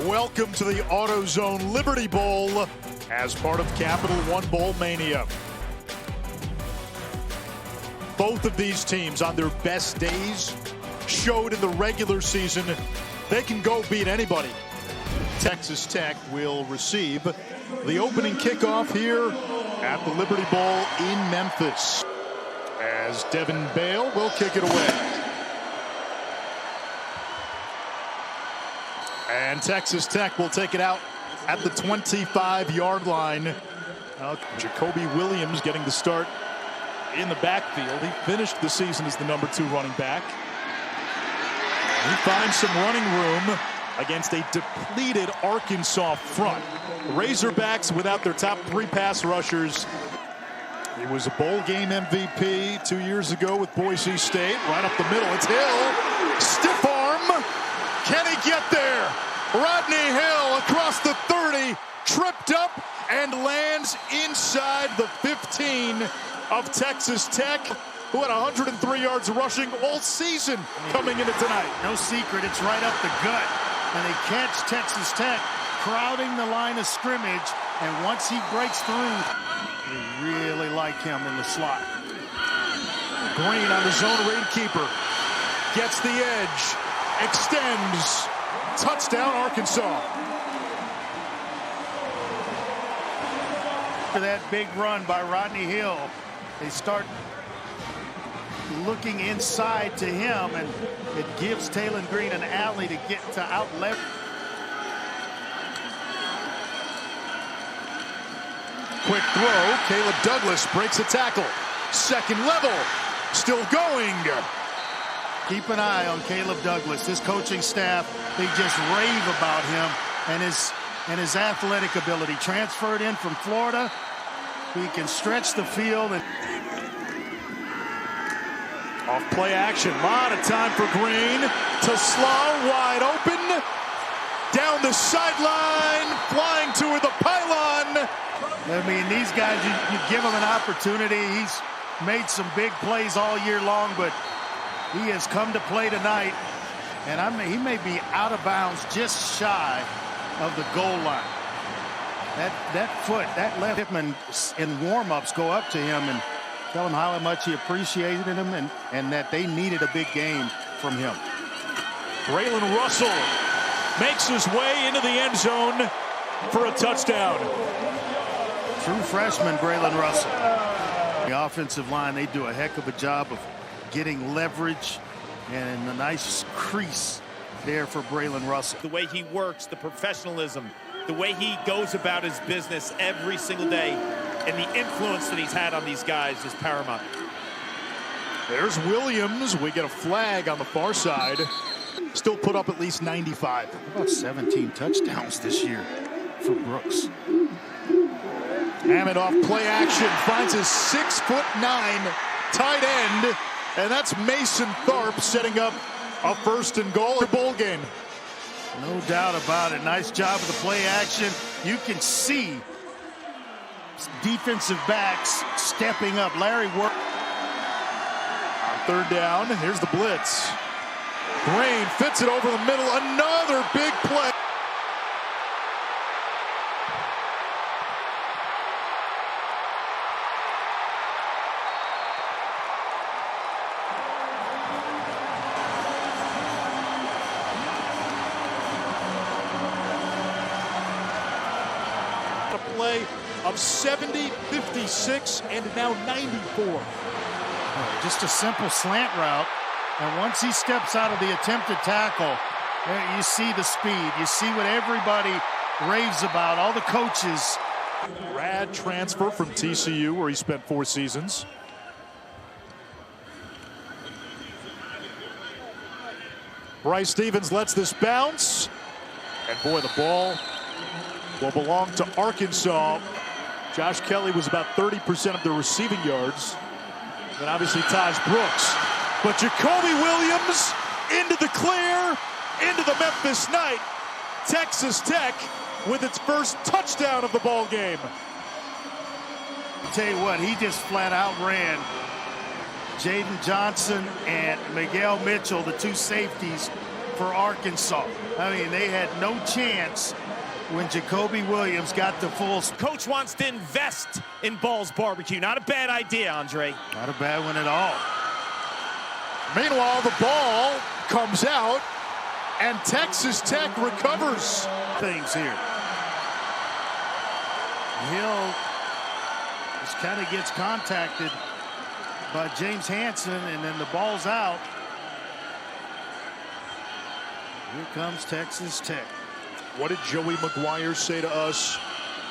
Welcome to the AutoZone Liberty Bowl as part of Capital One Bowl Mania. Both of these teams on their best days showed in the regular season they can go beat anybody. Texas Tech will receive the opening kickoff here at the Liberty Bowl in Memphis, as Devin Bale will kick it away. And Texas Tech will take it out at the 25-yard line. Now, Jacoby Williams getting the start in the backfield. He finished the season as the #2 running back. He finds some running room against a depleted Arkansas front. The Razorbacks without their top 3 pass rushers. He was a bowl game MVP 2 years ago with Boise State. Right up the middle, it's Hill. Stiff arm. Can he get there? Rodney Hill across the 30, tripped up and lands inside the 15 of Texas Tech, who had 103 yards rushing all season coming into tonight. No secret, it's right up the gut. And they catch Texas Tech crowding the line of scrimmage. And once he breaks through, they really like him in the slot. Green on the zone read keeper. Gets the edge. Extends. Touchdown, Arkansas. For that big run by Rodney Hill, they start looking inside to him, and it gives Taylon Green an alley to get to outlet. Quick throw. Caleb Douglas breaks a tackle. Second level. Still going. Keep an eye on Caleb Douglas. His coaching staff, they just rave about him and his athletic ability. Transferred in from Florida. He can stretch the field. And off play action. A lot of time for Green to slow, wide open. Down the sideline, flying to the pylon. I mean, these guys, you give him an opportunity. He's made some big plays all year long, but he has come to play tonight, and he may be out of bounds just shy of the goal line. That foot, that left Pittman in warm-ups go up to him and tell him how much he appreciated him and that they needed a big game from him. Braylon Russell makes his way into the end zone for a touchdown. True freshman Braylon Russell. The offensive line, they do a heck of a job of getting leverage and a nice crease there for Braylon Russell. The way he works, the professionalism, the way he goes about his business every single day, and the influence that he's had on these guys is paramount. There's Williams. We get a flag on the far side. Still put up at least 95. About 17 touchdowns this year for Brooks. Hammond off play action, finds his 6'9" tight end, and that's Mason Tharp setting up a 1st and goal bowl game. No doubt about it. Nice job of the play action. You can see defensive backs stepping up. Larry work. On 3rd down, here's the blitz. Green fits it over the middle. Another big play. A play of 70, 56, and now 94. Just a simple slant route. And once he steps out of the attempted tackle, you see the speed. You see what everybody raves about, all the coaches. Grad transfer from TCU, where he spent 4 seasons. Bryce Stevens lets this bounce. And boy, the ball will belong to Arkansas. Josh Kelly was about 30% of the receiving yards. And obviously Taj Brooks. But Jacoby Williams into the clear, into the Memphis night. Texas Tech with its first touchdown of the ball game. I'll tell you what, he just flat out ran Jaden Johnson and Miguel Mitchell, the 2 safeties, for Arkansas. I mean, they had no chance when Jacoby Williams got the full. Coach wants to invest in Ball's Barbecue. Not a bad idea, Andre. Not a bad one at all. Meanwhile, the ball comes out, and Texas Tech recovers. Things here. Hill just kind of gets contacted by James Hansen, and then the ball's out. Here comes Texas Tech. What did Joey McGuire say to us?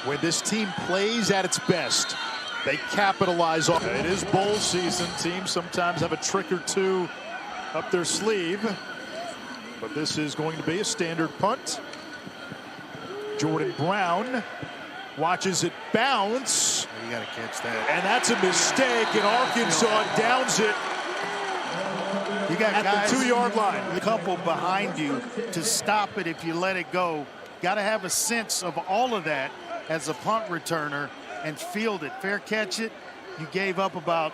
When this team plays at its best, they capitalize on it. It is bowl season. Teams sometimes have a trick or two up their sleeve, but this is going to be a standard punt. Jordan Brown watches it bounce. You got to catch that. And that's a mistake, and Arkansas downs it. You got at guys the 2-yard line. A couple behind you to stop it if you let it go. Got to have a sense of all of that as a punt returner and field it. Fair catch it. You gave up about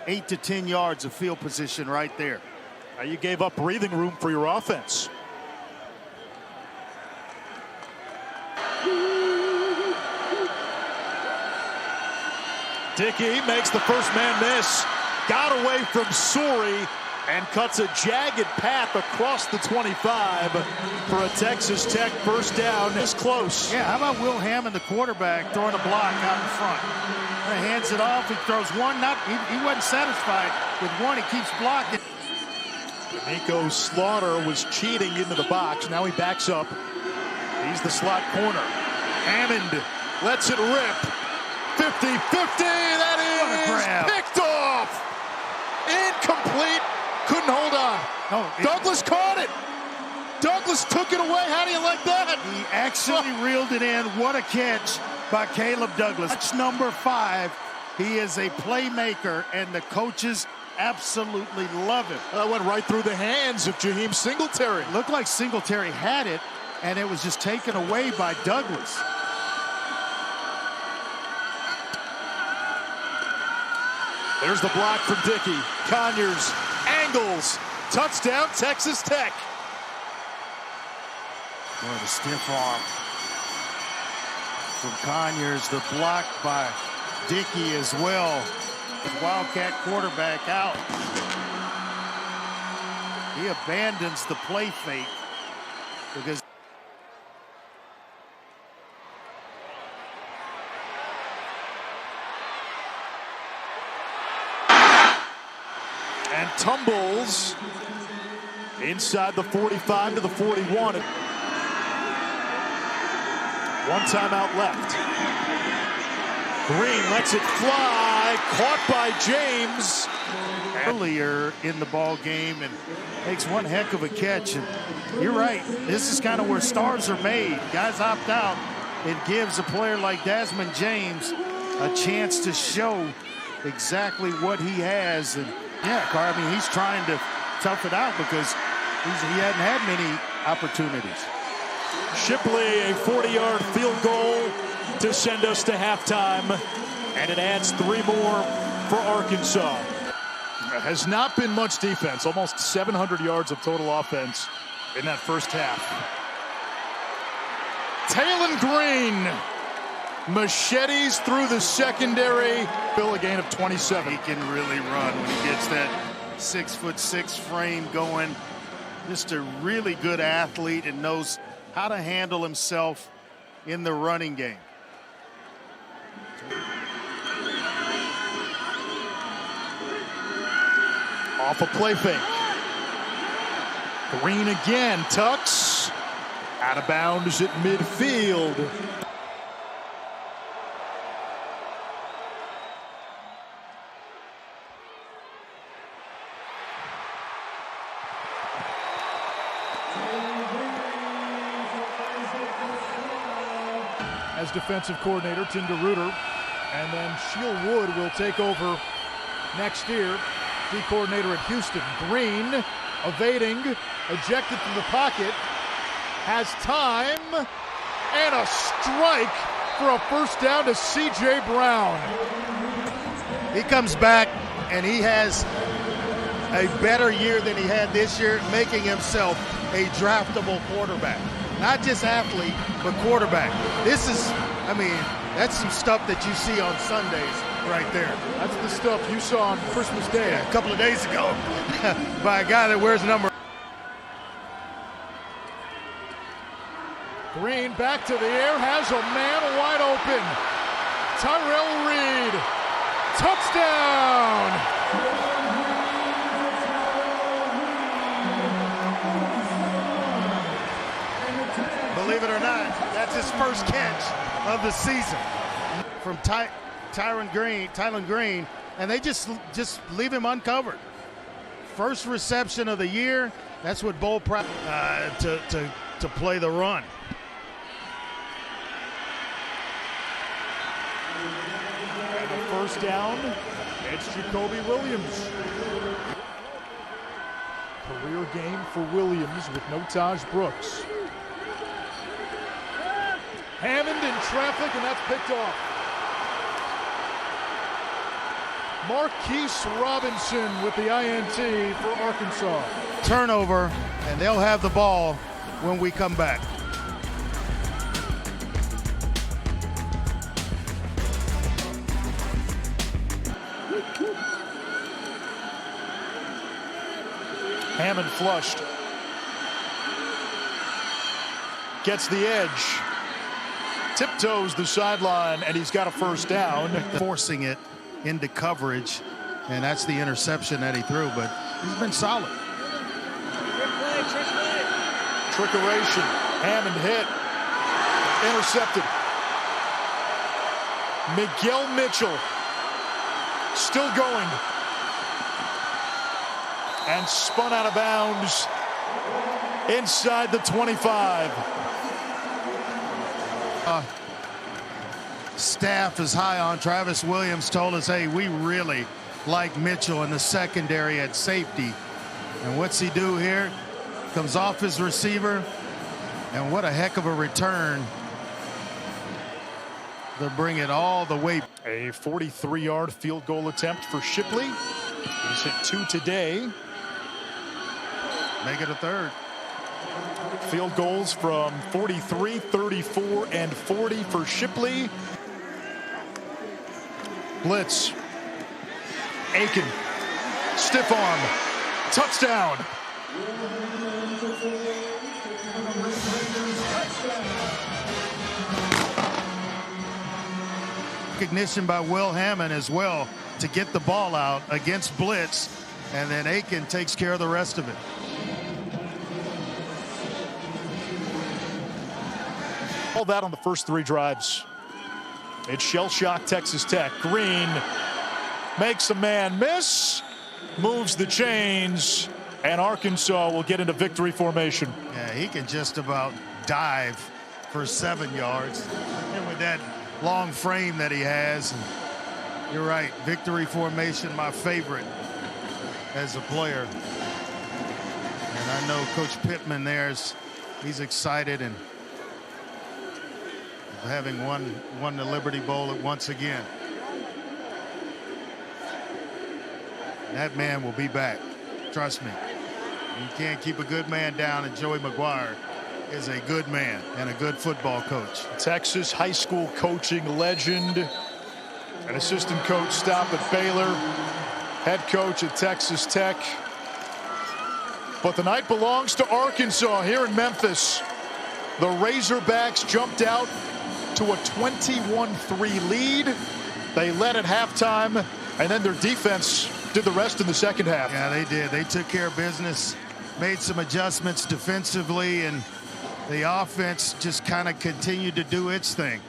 8 to 10 yards of field position right there. Now you gave up breathing room for your offense. Dickey makes the first man miss. Got away from Sori and cuts a jagged path across the 25 for a Texas Tech first down. It's close. Yeah, how about Will Hammond, the quarterback, throwing a block out in front? He hands it off. He throws one. He wasn't satisfied with one. He keeps blocking. Nico Slaughter was cheating into the box. Now he backs up. He's the slot corner. Hammond lets it rip. 50-50. That is picked off. Incomplete. Couldn't hold on. No, Douglas caught it. Douglas took it away. How do you like that? He actually reeled it in. What a catch by Caleb Douglas. That's number 5. He is a playmaker, and the coaches absolutely love him. That went right through the hands of Jaheim Singletary. Looked like Singletary had it, and it was just taken away by Douglas. There's the block from Dickey. Conyers angles. Touchdown, Texas Tech. Boy, the stiff arm from Conyers. The block by Dickey as well. The Wildcat quarterback out. He abandons the play fake because and tumbles inside the 45 to the 41. One timeout left. Green lets it fly, caught by James. Earlier in the ball game and makes one heck of a catch. And you're right, this is kind of where stars are made. Guys opt out. It gives a player like Desmond James a chance to show exactly what he has. And yeah, Carr, I mean, he's trying to tough it out because he hadn't had many opportunities. Shipley, a 40-yard field goal to send us to halftime, and it adds 3 more for Arkansas. Has not been much defense, almost 700 yards of total offense in that first half. Talon Green machetes through the secondary. Bill, a gain of 27. He can really run when he gets that 6'6" frame going. Just a really good athlete and knows how to handle himself in the running game. Off a play fake. Green again, tucks. Out of bounds at midfield. As defensive coordinator, Tim DeRuiter, and then Sheil Wood will take over next year. D coordinator at Houston. Green evading, ejected from the pocket, has time, and a strike for a first down to C.J. Brown. He comes back and he has a better year than he had this year, making himself a draftable quarterback. Not just athlete, but quarterback. This is, I mean, that's some stuff that you see on Sundays right there. That's the stuff you saw on Christmas Day. A couple of days ago by a guy that wears number. Green back to the air, has a man wide open. Tyrell Reed, touchdown! Believe it or not, that's his first catch of the season from Tylen Green, and they just leave him uncovered. First reception of the year. That's what Bowl to play the run. And a first down. It's Jacoby Williams. Career game for Williams with no Taj Brooks. Hammond in traffic, and that's picked off. Marquise Robinson with the INT for Arkansas. Turnover, and they'll have the ball when we come back. Hammond flushed. Gets the edge. Tiptoes the sideline, and he's got a first down. Forcing it into coverage, and that's the interception that he threw, but he's been solid. Trickeration. Hammond hit. Intercepted. Miguel Mitchell still going. And spun out of bounds inside the 25. Staff is high on Travis Williams. Told us, hey, we really like Mitchell in the secondary at safety. And what's he do here? Comes off his receiver, and what a heck of a return. They'll bring it all the way. A 43-yard field goal attempt for Shipley. He's hit 2 today. Make it a third. Field goals from 43, 34, and 40 for Shipley. Blitz. Aiken. Stiff arm. Touchdown. Recognition by Will Hammond as well to get the ball out against blitz, and then Aiken takes care of the rest of it. All that on the first 3 drives. It's shell shock Texas Tech. Green makes a man miss, moves the chains, and Arkansas will get into victory formation. Yeah, he can just about dive for 7 yards, and with that long frame that he has. You're right, victory formation, my favorite as a player. And I know Coach Pittman he's excited and having won the Liberty Bowl once again. That man will be back. Trust me. You can't keep a good man down, and Joey McGuire is a good man and a good football coach. Texas high school coaching legend, an assistant coach stop at Baylor, head coach at Texas Tech. But the night belongs to Arkansas here in Memphis. The Razorbacks jumped out to a 21-3 lead. They led at halftime, and then their defense did the rest in the second half. Yeah, they did. They took care of business, made some adjustments defensively, and the offense just kind of continued to do its thing.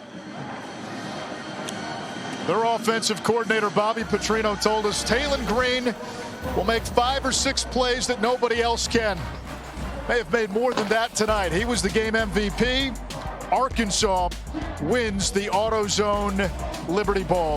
Their offensive coordinator, Bobby Petrino, told us Tylen Green will make 5 or 6 plays that nobody else can. May have made more than that tonight. He was the game MVP. Arkansas wins the AutoZone Liberty Bowl.